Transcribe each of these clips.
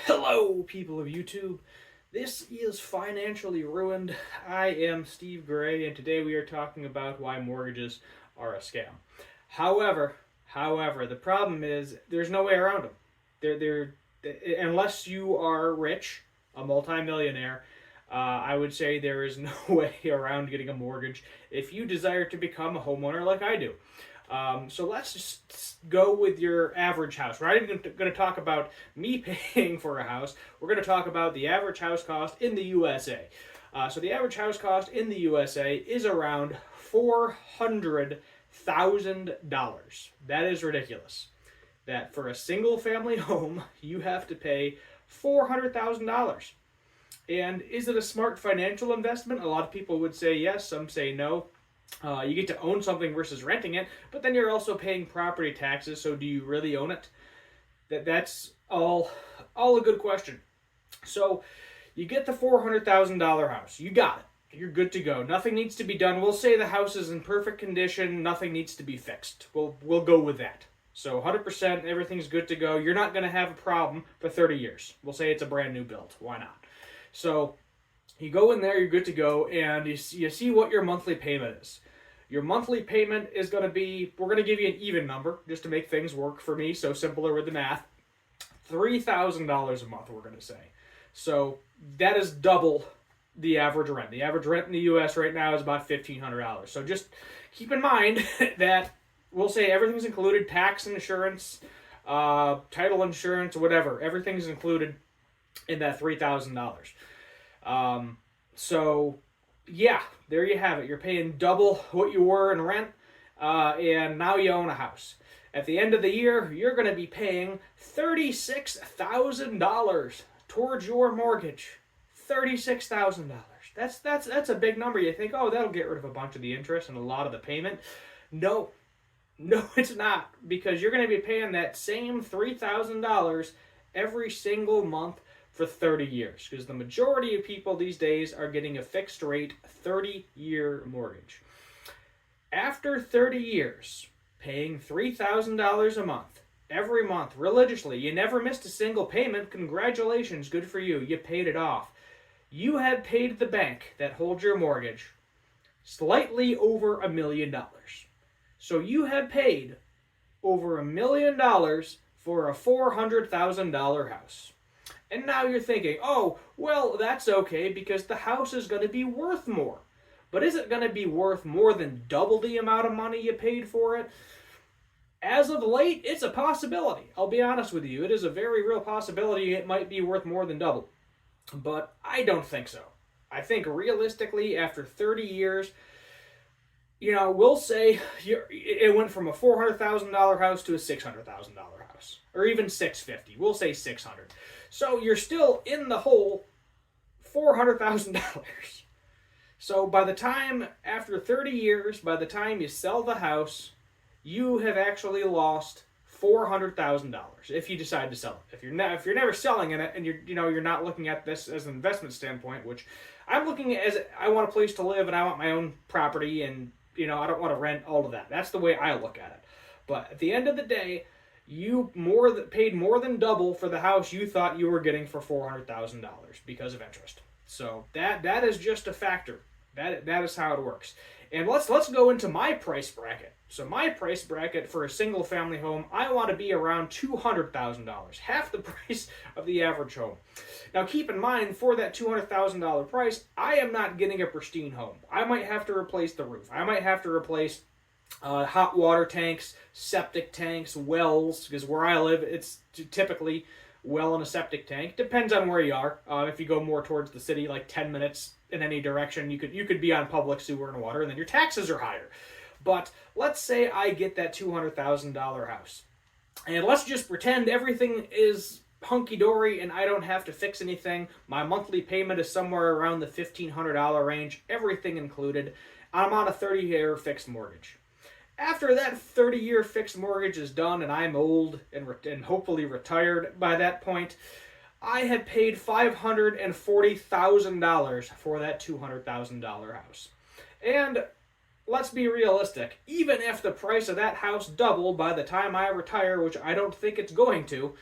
Hello, people of YouTube. This is Financially Ruined. I am Steve Gray, and today we are talking about why mortgages are a scam. However, the problem is there's no way around them. They're unless you are rich, a multimillionaire. I would say there is no way around getting a mortgage if you desire to become a homeowner like I do. So let's just go with your average house. We're not even going to talk about me paying for a house. We're going to talk about the average house cost in the USA. So the average house cost in the USA is around $400,000. That is ridiculous. That for a single family home, you have to pay $400,000. And is it a smart financial investment? A lot of people would say yes, some say no. You get to own something versus renting it, but then you're also paying property taxes. So do you really own it? That's all a good question. So you get the $400,000 house. You got it. You're good to go. Nothing needs to be done. We'll say the house is in perfect condition. Nothing needs to be fixed. We'll go with that. So 100%, everything's good to go. You're not going to have a problem for 30 years. We'll say it's a brand new build. Why not? So you go in there, you're good to go, and you see what your monthly payment is. Your monthly payment is going to be, we're going to give you an even number just to make things work for me, so simpler with the math. $3,000 a month, we're going to say. So that is double the average rent. The average rent in the U.S. right now is about $1,500. So just keep in mind that we'll say everything's included, tax, insurance, title insurance, whatever. Everything's included in that $3,000. So, yeah, there you have it. You're paying double what you were in rent, and now you own a house. At the end of the year, you're going to be paying $36,000 towards your mortgage. $36,000. That's a big number. You think, oh, that'll get rid of a bunch of the interest and a lot of the payment. No, it's not, because you're going to be paying that same $3,000 every single month for 30 years, because the majority of people these days are getting a fixed rate 30-year mortgage. After 30 years, paying $3,000 a month, every month, religiously, you never missed a single payment, congratulations, good for you, you paid it off. You have paid the bank that holds your mortgage slightly over $1 million. So you have paid over $1 million for a $400,000 house. And now you're thinking, oh, well, that's okay because the house is going to be worth more. But is it going to be worth more than double the amount of money you paid for it? As of late, it's a possibility. I'll be honest with you. It is a very real possibility it might be worth more than double. But I don't think so. I think realistically, after 30 years, we'll say it went from a $400,000 house to a $600,000 house. Or even $650,000. We'll say $600,000. So you're still in the hole $400,000. So by the time, after 30 years, by the time you sell the house, you have actually lost $400,000 if you decide to sell it. If you're never selling it and you're not looking at this as an investment standpoint, which I'm looking at as I want a place to live and I want my own property and I don't want to rent, all of that. That's the way I look at it. But at the end of the day, you paid more than double for the house you thought you were getting for $400,000 because of interest. So that is just a factor. That is how it works. And let's go into my price bracket. So my price bracket for a single family home, I want to be around $200,000, half the price of the average home. Now keep in mind, for that $200,000 price, I am not getting a pristine home. I might have to replace the roof. I might have to replace hot water tanks, septic tanks, wells, because where I live, it's typically well in a septic tank. Depends on where you are. If you go more towards the city, like 10 minutes in any direction, you could be on public sewer and water, and then your taxes are higher. But let's say I get that $200,000 house. And let's just pretend everything is hunky-dory and I don't have to fix anything. My monthly payment is somewhere around the $1,500 range, everything included. I'm on a 30-year fixed mortgage. After that 30-year fixed mortgage is done and I'm old and hopefully retired by that point, I had paid $540,000 for that $200,000 house. And let's be realistic. Even if the price of that house doubled by the time I retire, which I don't think it's going to,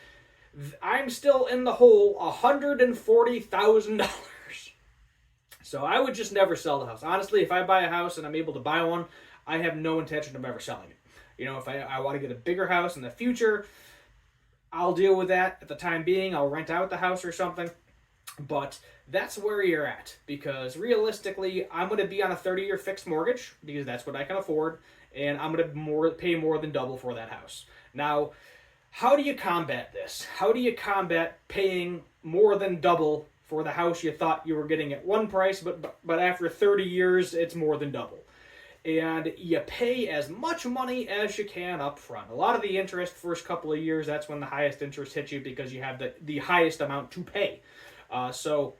I'm still in the hole $140,000. So I would just never sell the house. Honestly, if I buy a house and I'm able to buy one, I have no intention of ever selling it. If I want to get a bigger house in the future, I'll deal with that at the time being. I'll rent out the house or something. But that's where you're at, because realistically, I'm going to be on a 30-year fixed mortgage because that's what I can afford, and I'm going to pay more than double for that house. Now, how do you combat this? How do you combat paying more than double for the house you thought you were getting at one price, but after 30 years, it's more than double? And you pay as much money as you can up front. A lot of the interest first couple of years, that's when the highest interest hits you because you have the highest amount to pay. So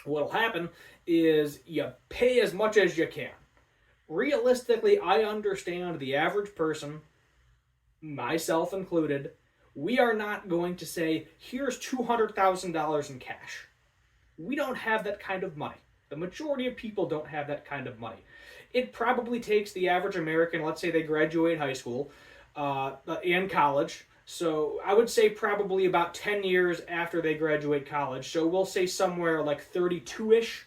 what'll happen is you pay as much as you can. Realistically, I understand the average person, myself included, we are not going to say, here's $200,000 in cash. We don't have that kind of money. The majority of people don't have that kind of money. It probably takes the average American, let's say they graduate high school and college. So I would say probably about 10 years after they graduate college. So we'll say somewhere like 32-ish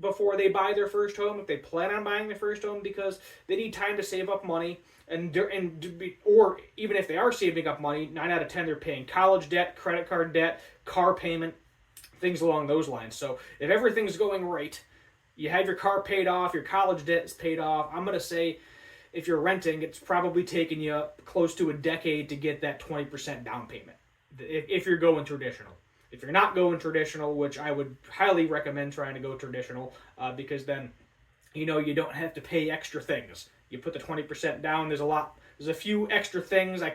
before they buy their first home, if they plan on buying their first home, because they need time to save up money. Or even if they are saving up money, 9 out of 10 they're paying college debt, credit card debt, car payment, things along those lines. So if everything's going right, you have your car paid off, your college debt is paid off, I'm going to say if you're renting, it's probably taking you close to a decade to get that 20% down payment if you're going traditional. If you're not going traditional, which I would highly recommend trying to go traditional, because then you don't have to pay extra things. You put the 20% down, there's a few extra things, I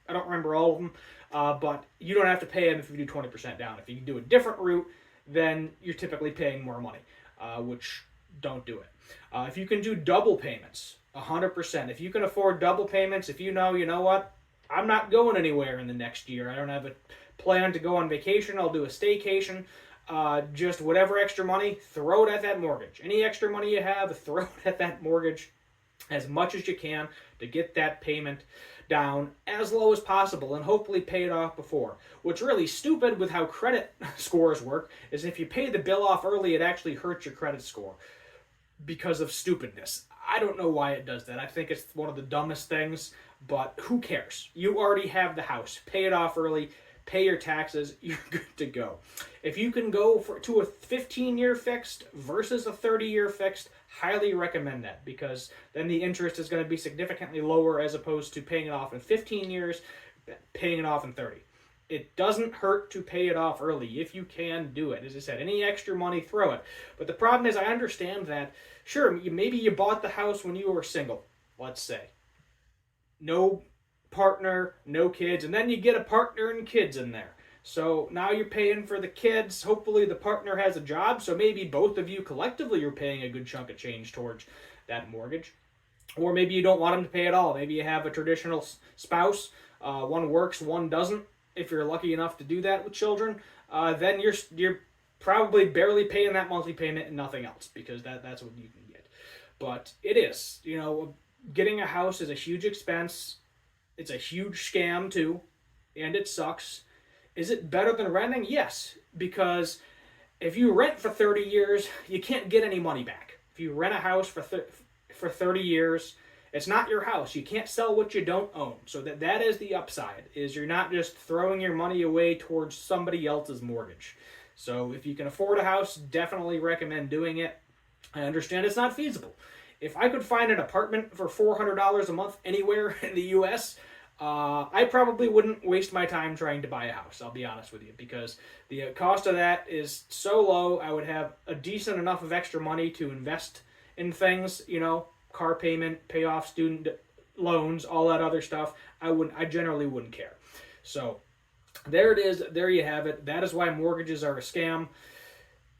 don't remember all of them, but you don't have to pay them if you do 20% down. If you do a different route, then you're typically paying more money, which don't do it. If you can do double payments, 100%. If you can afford double payments, if you know what, I'm not going anywhere in the next year. I don't have a plan to go on vacation. I'll do a staycation. Just whatever extra money, throw it at that mortgage. Any extra money you have, throw it at that mortgage as much as you can to get that payment down as low as possible and hopefully pay it off before. What's really stupid with how credit scores work is if you pay the bill off early, it actually hurts your credit score because of stupidness. I don't know why it does that. I think it's one of the dumbest things, but who cares? You already have the house. Pay it off early. Pay your taxes. You're good to go. If you can go to a 15-year fixed versus a 30-year fixed, highly recommend that, because then the interest is going to be significantly lower as opposed to paying it off in 15 years, paying it off in 30. It doesn't hurt to pay it off early if you can do it. As I said, any extra money, throw it. But the problem is, I understand that, sure, maybe you bought the house when you were single, let's say. No partner, no kids, and then you get a partner and kids in there. So now you're paying for the kids. Hopefully the partner has a job, so maybe both of you collectively are paying a good chunk of change towards that mortgage. Or maybe you don't want them to pay at all. Maybe you have a traditional spouse. One works, one doesn't. If you're lucky enough to do that with children, then you're probably barely paying that monthly payment and nothing else, because that's what you can get. But it is, getting a house is a huge expense. It's a huge scam too, and it sucks. Is it better than renting? Yes, because if you rent for 30 years, you can't get any money back. If you rent a house for 30 years, it's not your house. You can't sell what you don't own. So that is the upside, is you're not just throwing your money away towards somebody else's mortgage. So if you can afford a house, definitely recommend doing it. I understand it's not feasible. If I could find an apartment for $400 a month anywhere in the U.S., I probably wouldn't waste my time trying to buy a house, I'll be honest with you, because the cost of that is so low. I would have a decent enough of extra money to invest in things, car payment, pay off student loans, all that other stuff. I generally wouldn't care. So there it is. There you have it. That is why mortgages are a scam.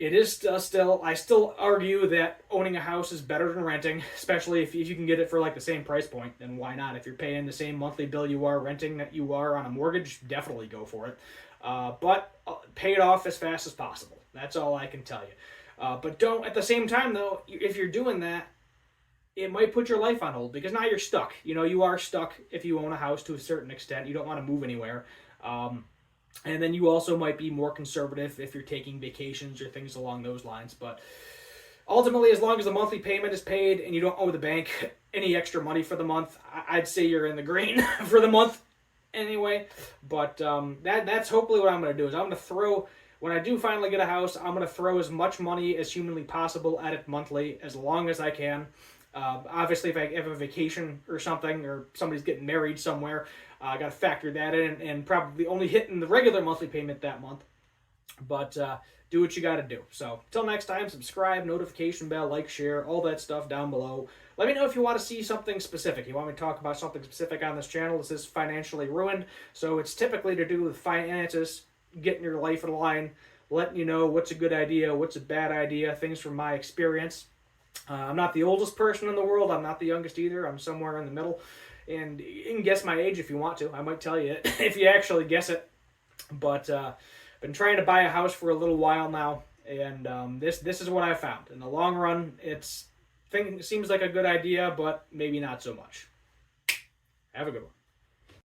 It is I still argue that owning a house is better than renting, especially if you can get it for like the same price point, then why not? If you're paying the same monthly bill you are renting that you are on a mortgage, definitely go for it. But pay it off as fast as possible. That's all I can tell you. But don't, at the same time though, if you're doing that, it might put your life on hold, because now you're stuck. You are stuck if you own a house to a certain extent. You don't want to move anywhere. And then you also might be more conservative if you're taking vacations or things along those lines. But ultimately, as long as the monthly payment is paid and you don't owe the bank any extra money for the month, I'd say you're in the green for the month anyway. But that's hopefully what I'm going to do is I'm going to throw, when I do finally get a house, I'm going to throw as much money as humanly possible at it monthly as long as I can. Obviously, if I have a vacation or something, or somebody's getting married somewhere, I got to factor that in, and probably only hitting the regular monthly payment that month. But do what you got to do. So until next time, subscribe, notification bell, like, share, all that stuff down below. Let me know if you want to see something specific. You want me to talk about something specific on this channel. This is Financially Ruined, so it's typically to do with finances, getting your life in line, letting you know what's a good idea, what's a bad idea, things from my experience. I'm not the oldest person in the world. I'm not the youngest either. I'm somewhere in the middle. And you can guess my age if you want to. I might tell you if you actually guess it. But been trying to buy a house for a little while now, and this is what I found. In the long run, it seems like a good idea, but maybe not so much. Have a good one.